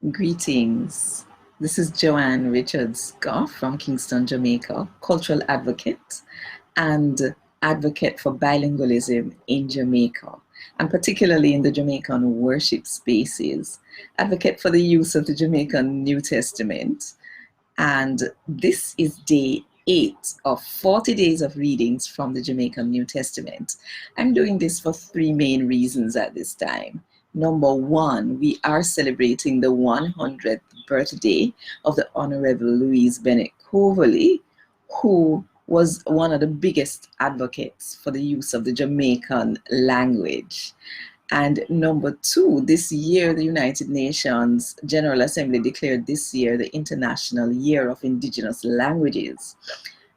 Greetings. This is Joanne Richards Goff from Kingston, Jamaica, cultural advocate and advocate for bilingualism in Jamaica, and particularly in the Jamaican worship spaces, advocate for the use of the Jamaican New Testament. And this is day 8 of 40 days of readings from the Jamaican New Testament. I'm doing this for three main reasons at this time. Number one, we are celebrating the 100th birthday of the Honorable Louise Bennett Coverley, who was one of the biggest advocates for the use of the Jamaican language. And number two, this year, the United Nations General Assembly declared this year the International Year of Indigenous Languages.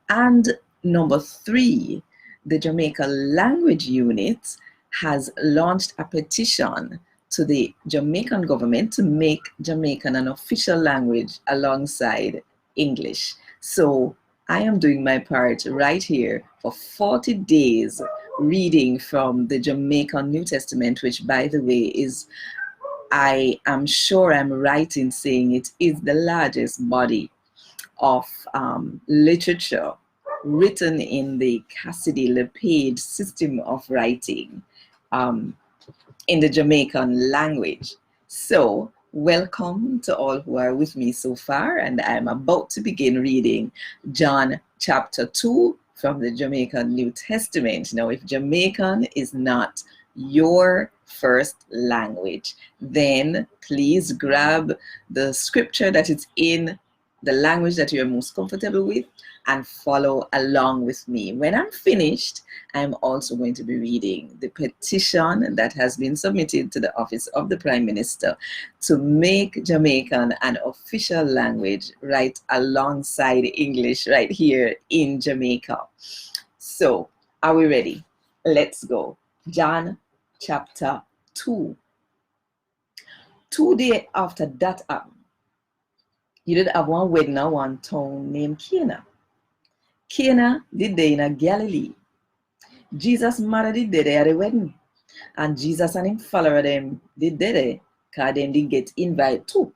And number three, the Jamaica Language Unit has launched a petition to the Jamaican government to make Jamaican an official language alongside English. So I am doing my part right here for 40 days reading from the Jamaican New Testament, which, by the way, is, I am sure I'm right in saying it is the largest body of literature written in the Cassidy-LePage system of writing in the Jamaican language. So welcome to all who are with me so far, and I'm about to begin reading John chapter 2 from the Jamaican New Testament. Now, if Jamaican is not your first language, then please grab the scripture that is in the language that you're most comfortable with and follow along with me. When I'm finished, I'm also going to be reading the petition that has been submitted to the Office of the Prime Minister to make Jamaican an official language right alongside English right here in Jamaica. So, are we ready? Let's go. John chapter 2. 2 days after that happened, you did have one wedding in one town named Cana. Cana did there in Galilee. Jesus' mother did there at the wedding. And Jesus and him follower them did there because them did get invited too.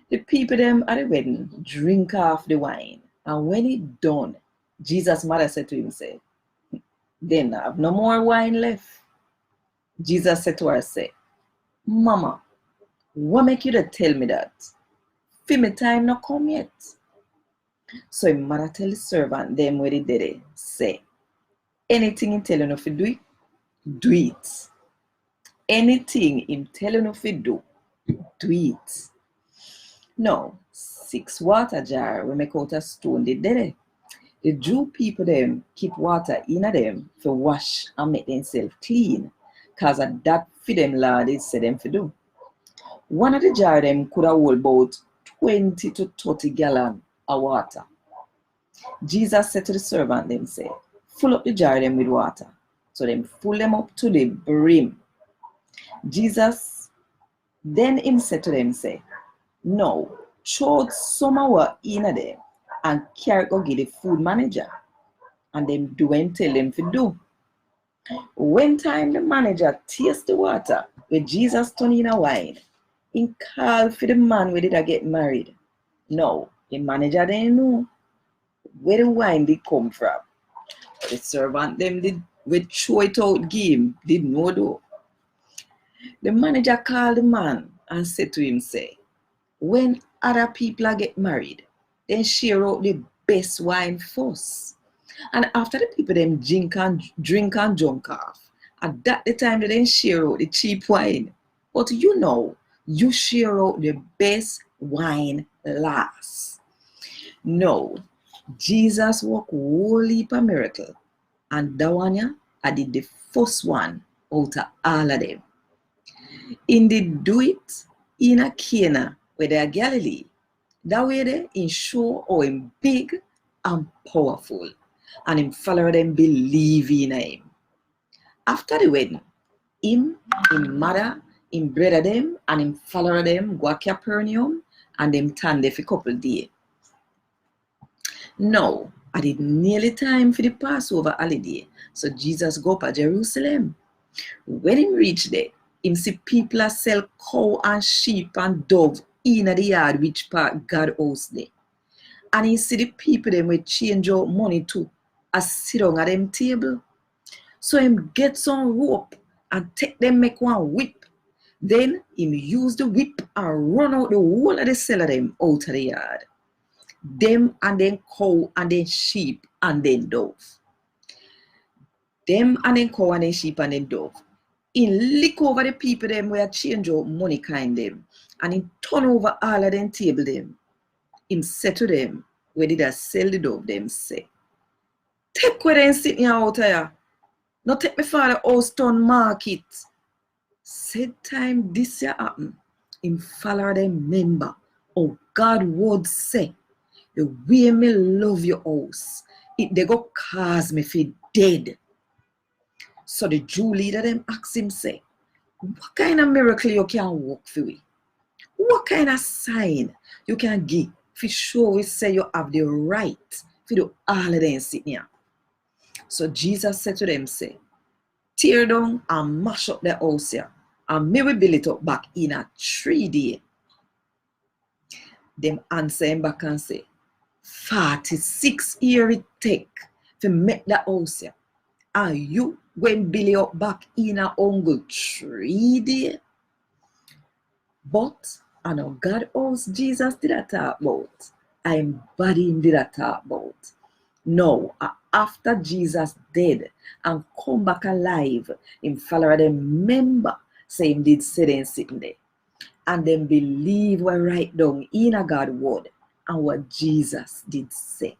The people them at the wedding drink off the wine. And when it done, Jesus' mother said to him, say, "Then I have no more wine left." Jesus said to her, say, "Mama, what make you to tell me that? For my time not come yet." So his mother tell the servant them where they did it, say, "Anything him tell you if you do it, do it. Anything him tell you if you do it." Now, 6 water jar we make out of stone they did it. The Jew people them keep water in them for wash and make themselves clean, cause of that for them Lord they say them for do. One of the jar them could have hold about 20 to 30 gallon of water. Jesus said to the servant them, say, "Full up the jar them with water." So them full them up to the brim. Jesus then him said to them, say, "No, throw out some of what in them and carry go give the food manager." And them do and tell them to do. When time the manager taste the water with Jesus turn in a wine, he call for the man where did I get married. No, the manager didn't know where the wine did come from. The servant them did with throw it out game, did know though. The manager called the man and said to him, say, "When other people get married, then share out the best wine first. And after the people them drink and junk off, at that the time they then share out the cheap wine. But you know, you share out the best wine last." No, Jesus worked whole heap of miracle, and that one yeah, I did the first one out of all of them. In the do it in a Cana where they are Galilee. That way they in show how him big and powerful, and him follower them believe in him. After the wedding, him mother, him brother them, and him follower them go to Capernaum, and them stand there for a couple days. Now, I did nearly time for the Passover holiday, so Jesus go up to Jerusalem. When him reached there, Him see people a sell cow and sheep and dove in the yard which part God house there. And he see the people them will change out money to a sit down at them table. So him get some rope and take them make one whip. Then him use the whip and run out the whole of the seller them out of the yard. Them and then cow and then sheep and then dove. Them and then cow and then sheep and then dove. In lick over the people them where change out money kind them. And in turn over all of them table them. Him say to them, where did I sell the dove them say? Take where they sitting out here. Not take me for the house town market. Said time this year happen. Him follow them member. Oh God would say. The way me love your house. It they go cause me feel dead. So the Jew leader them ask him say, what kind of miracle you can work for we? What kind of sign you can give for sure we say you have the right to do all of them sitting here? So Jesus said to them, say, tear down and mash up the house here, and me will build it up back in a 3 days. Them answer him back and say, 46 years it take to make the house here, and you when build it up back in a only 3 days? But I know God house Jesus did I talk about. I'm body did I talk about. No, after Jesus dead and come back alive, him follower them member say him did say them sitting there. And then believe what write down in a God word and what Jesus did say.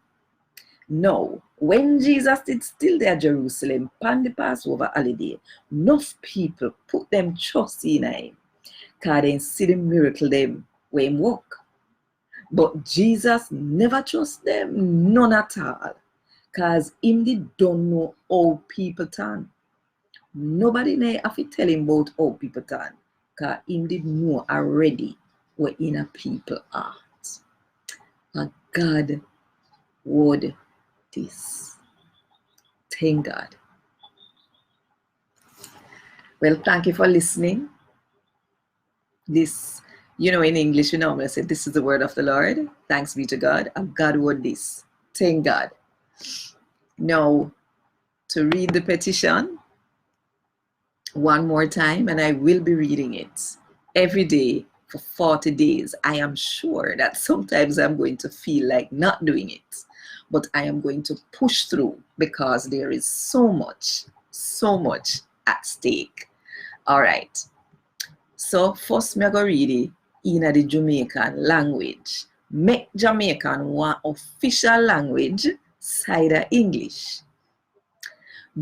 No, when Jesus did still there Jerusalem pan the Passover holiday, enough people put them trust in him. Because they see the miracle them when him walk. But Jesus never trust them, none at all. Because him did don't know how people turn. Nobody may have to tell him about how people turn. Because him did know already what inner people are. And God would this. Thank God. Well, thank you for listening. This, in English, we normally say, this is the word of the Lord. Thanks be to God. And God would this. Thank God. Now, to read the petition one more time, and I will be reading it every day for 40 days. I am sure that sometimes I'm going to feel like not doing it, but I am going to push through because there is so much at stake. All right. So first me go read it in the Jamaican language. Make Jamaican one official language side of English.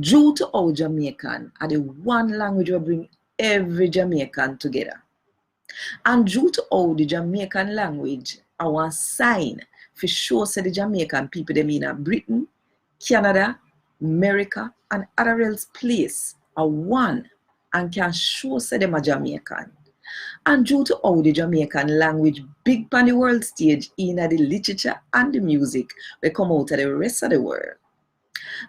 Due to how Jamaican are the one language will bring every Jamaican together. And due to how the Jamaican language our sign for sure say the Jamaican people them in Britain, Canada, America, and other else place are one and can show say them a Jamaican. And due to how the Jamaican language big on the world stage in the literature and the music will come out of the rest of the world.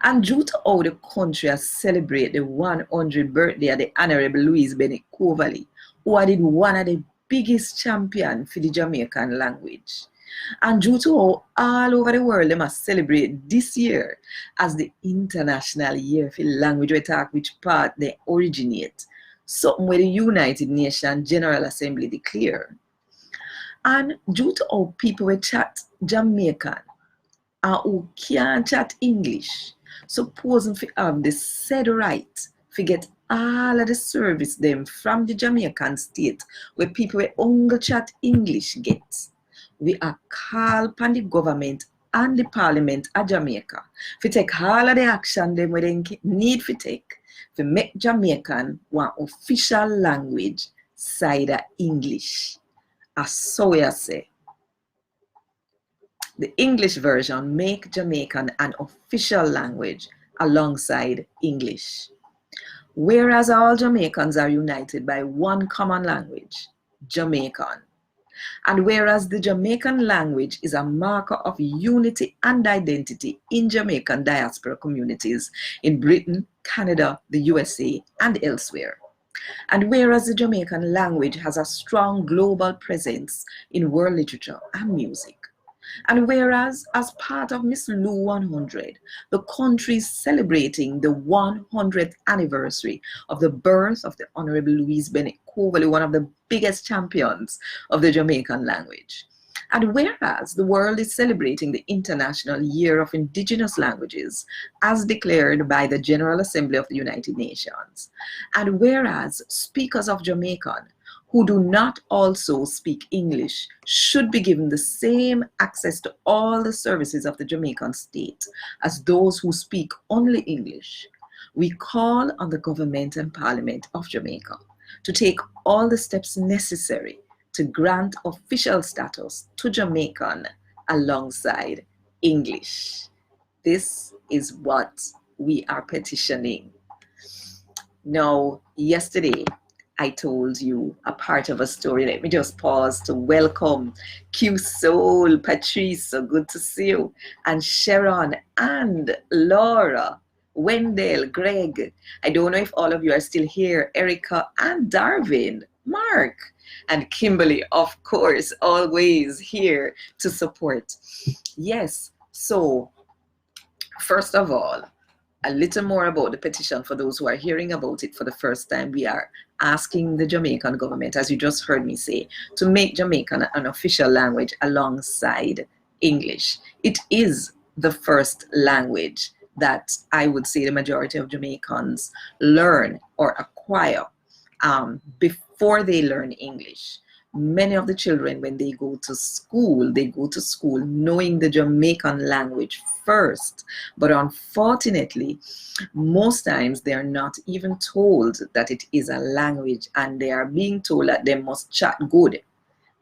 And due to how the country has celebrated the 100th birthday of the Honorable Louise Bennett Coverley, who had been one of the biggest champions for the Jamaican language. And due to how all over the world they must celebrate this year as the International Year for Language we talk which part they originate, something where the United Nations General Assembly declare. And due to how people will chat Jamaican and who can't chat English, supposing to have the said right to get all of the service them from the Jamaican state where people will only chat English get. We are called upon the government and the parliament of Jamaica to take all of the action them where they need to take to make Jamaican one official language side of English. As so we say. The English version make Jamaican an official language alongside English. Whereas all Jamaicans are united by one common language, Jamaican. And whereas the Jamaican language is a marker of unity and identity in Jamaican diaspora communities in Britain, Canada, the USA, and elsewhere. And whereas the Jamaican language has a strong global presence in world literature and music, and whereas, as part of Miss Lou 100, the country is celebrating the 100th anniversary of the birth of the Honorable Louise Bennett Coverley, one of the biggest champions of the Jamaican language. And whereas the world is celebrating the International Year of Indigenous Languages, as declared by the General Assembly of the United Nations, and whereas speakers of Jamaican who do not also speak English should be given the same access to all the services of the Jamaican state as those who speak only English, we call on the government and Parliament of Jamaica to take all the steps necessary to grant official status to Jamaican alongside English. This is what we are petitioning. Now, yesterday, I told you a part of a story. Let me just pause to welcome Q Soul, Patrice, so good to see you, and Sharon, and Laura, Wendell, Greg. I don't know if all of you are still here, Erica, and Darwin, Mark, and Kimberly, of course, always here to support. Yes, so first of all, a little more about the petition for those who are hearing about it for the first time. We are asking the Jamaican government, as you just heard me say, to make Jamaican an official language alongside English. It is the first language that I would say the majority of Jamaicans learn or acquire before they learn English. Many of the children, when they go to school knowing the Jamaican language first. But unfortunately, most times they are not even told that it is a language, and they are being told that they must chat good,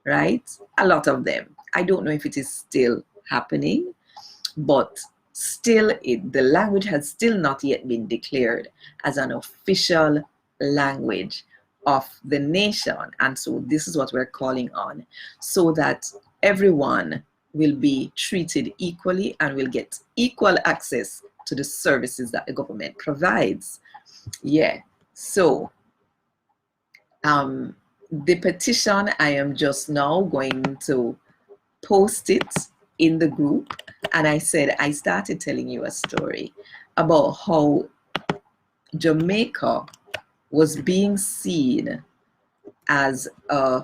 right? A lot of them. I don't know if it is still happening, but still the language has still not yet been declared as an official language of the nation. And so this is what we're calling on, so that everyone will be treated equally and will get equal access to the services that the government provides. Yeah, so the petition, I am just now going to post it in the group. And I started telling you a story about how Jamaica was being seen as a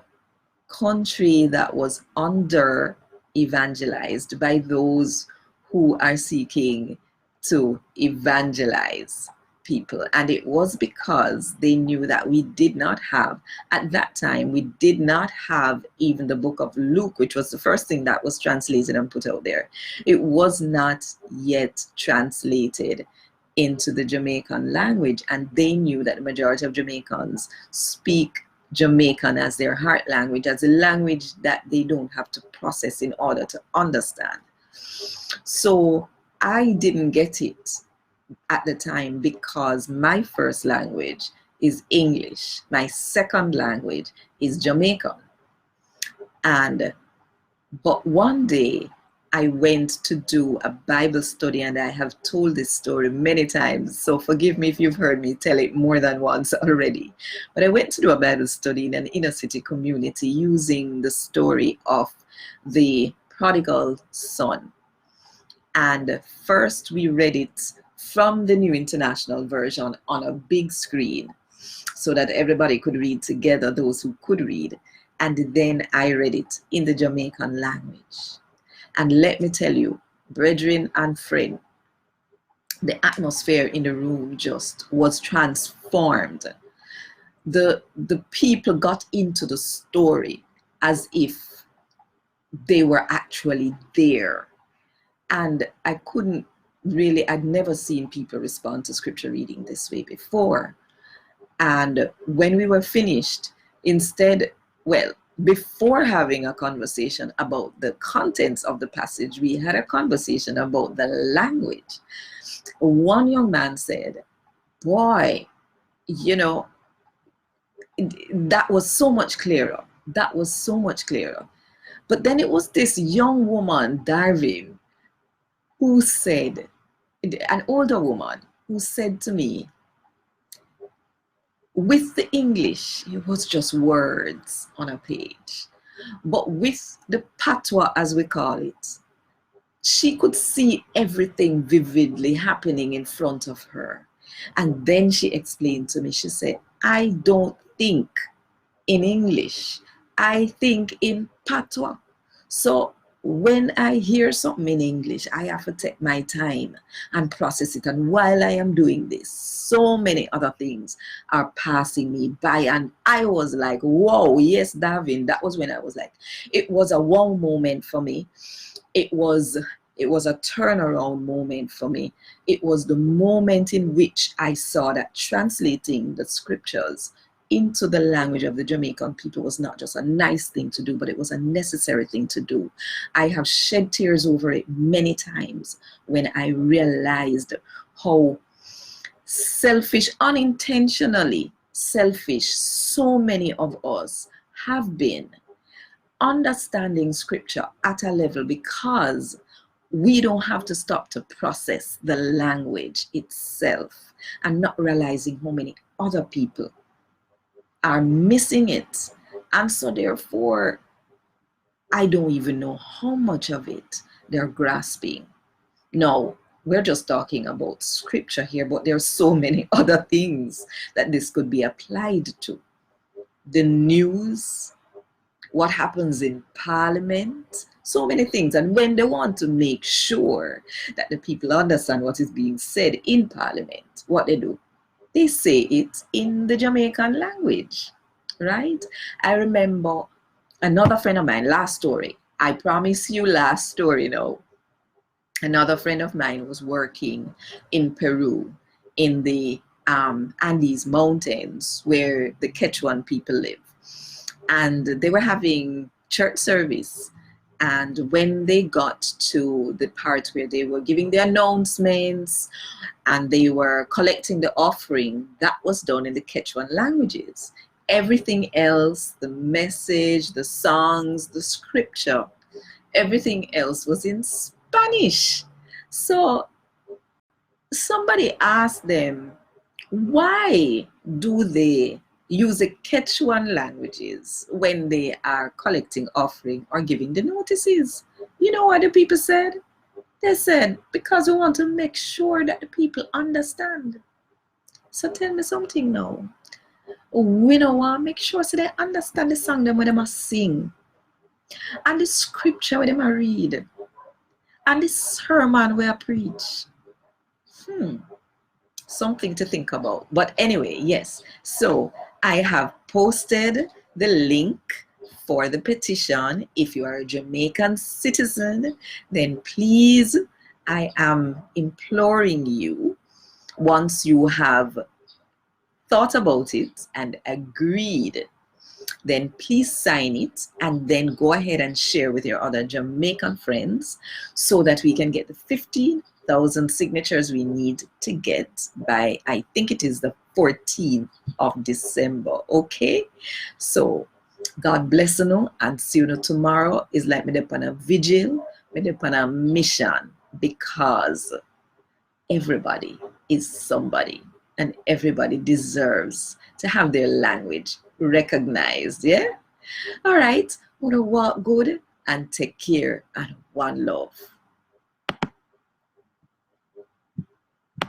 country that was under evangelized by those who are seeking to evangelize people. And it was because they knew that we did not have, at that time, we did not have even the book of Luke, which was the first thing that was translated and put out there. It was not yet translated into the Jamaican language, and they knew that the majority of Jamaicans speak Jamaican as their heart language, as a language that they don't have to process in order to understand. So I didn't get it at the time because my first language is English. My second language is Jamaican. But one day I went to do a Bible study, and I have told this story many times, so forgive me if you've heard me tell it more than once already. But I went to do a Bible study in an inner city community using the story of the prodigal son. And first we read it from the New International Version on a big screen so that everybody could read together, those who could read. And then I read it in the Jamaican language. And let me tell you, brethren and friend, the atmosphere in the room just was transformed. The people got into the story as if they were actually there. And I couldn't really, I'd never seen people respond to scripture reading this way before. And when we were finished, instead, well, before having a conversation about the contents of the passage, we had a conversation about the language. One young man said, boy, you know, that was so much clearer. That was so much clearer. But then it was this young woman, Darwin, who said, an older woman, who said to me, With the English, it was just words on a page. But with the patois, as we call it, she could see everything vividly happening in front of her. And then she explained to me, she said, I don't think in English, I think in patois. So when I hear something in English, I have to take my time and process it. And while I am doing this, so many other things are passing me by. And I was like, whoa, yes, Davin. That was when I was like, it was a wow moment for me. It was a turnaround moment for me. It was the moment in which I saw that translating the scriptures into the language of the Jamaican people was not just a nice thing to do, but it was a necessary thing to do. I have shed tears over it many times when I realized how selfish, unintentionally selfish, so many of us have been understanding scripture at a level because we don't have to stop to process the language itself and not realizing how many other people are missing it. And so therefore, I don't even know how much of it they're grasping. No, we're just talking about scripture here, but there are so many other things that this could be applied to. The news, what happens in parliament, so many things. And when they want to make sure that the people understand what is being said in parliament, what they do, they say it in the Jamaican language, right? I remember another friend of mine, last story. I promise you, last story now. Another friend of mine was working in Peru in the Andes Mountains where the Quechuan people live. And they were having church service. And when they got to the part where they were giving the announcements and they were collecting the offering, that was done in the Quechuan languages. Everything else, the message, the songs, the scripture, everything else was in Spanish. So somebody asked them, why do they use the Quechuan languages when they are collecting offering or giving the notices? You know what the people said? They said, because we want to make sure that the people understand. So tell me something now. We don't want to make sure so they understand the song them when they must sing. And the scripture when they must read. And the sermon where I preach. Something to think about. But anyway, yes. So I have posted the link for the petition. If you are a Jamaican citizen, then please, I am imploring you, once you have thought about it and agreed, then please sign it and then go ahead and share with your other Jamaican friends so that we can get the 15,000 signatures we need to get by, I think it is the 14th of December. Okay, so God bless you and see you tomorrow. Is like me upon a vigil, me upon a mission, because everybody is somebody and everybody deserves to have their language recognized. Yeah, all right, want to walk good and take care and one love.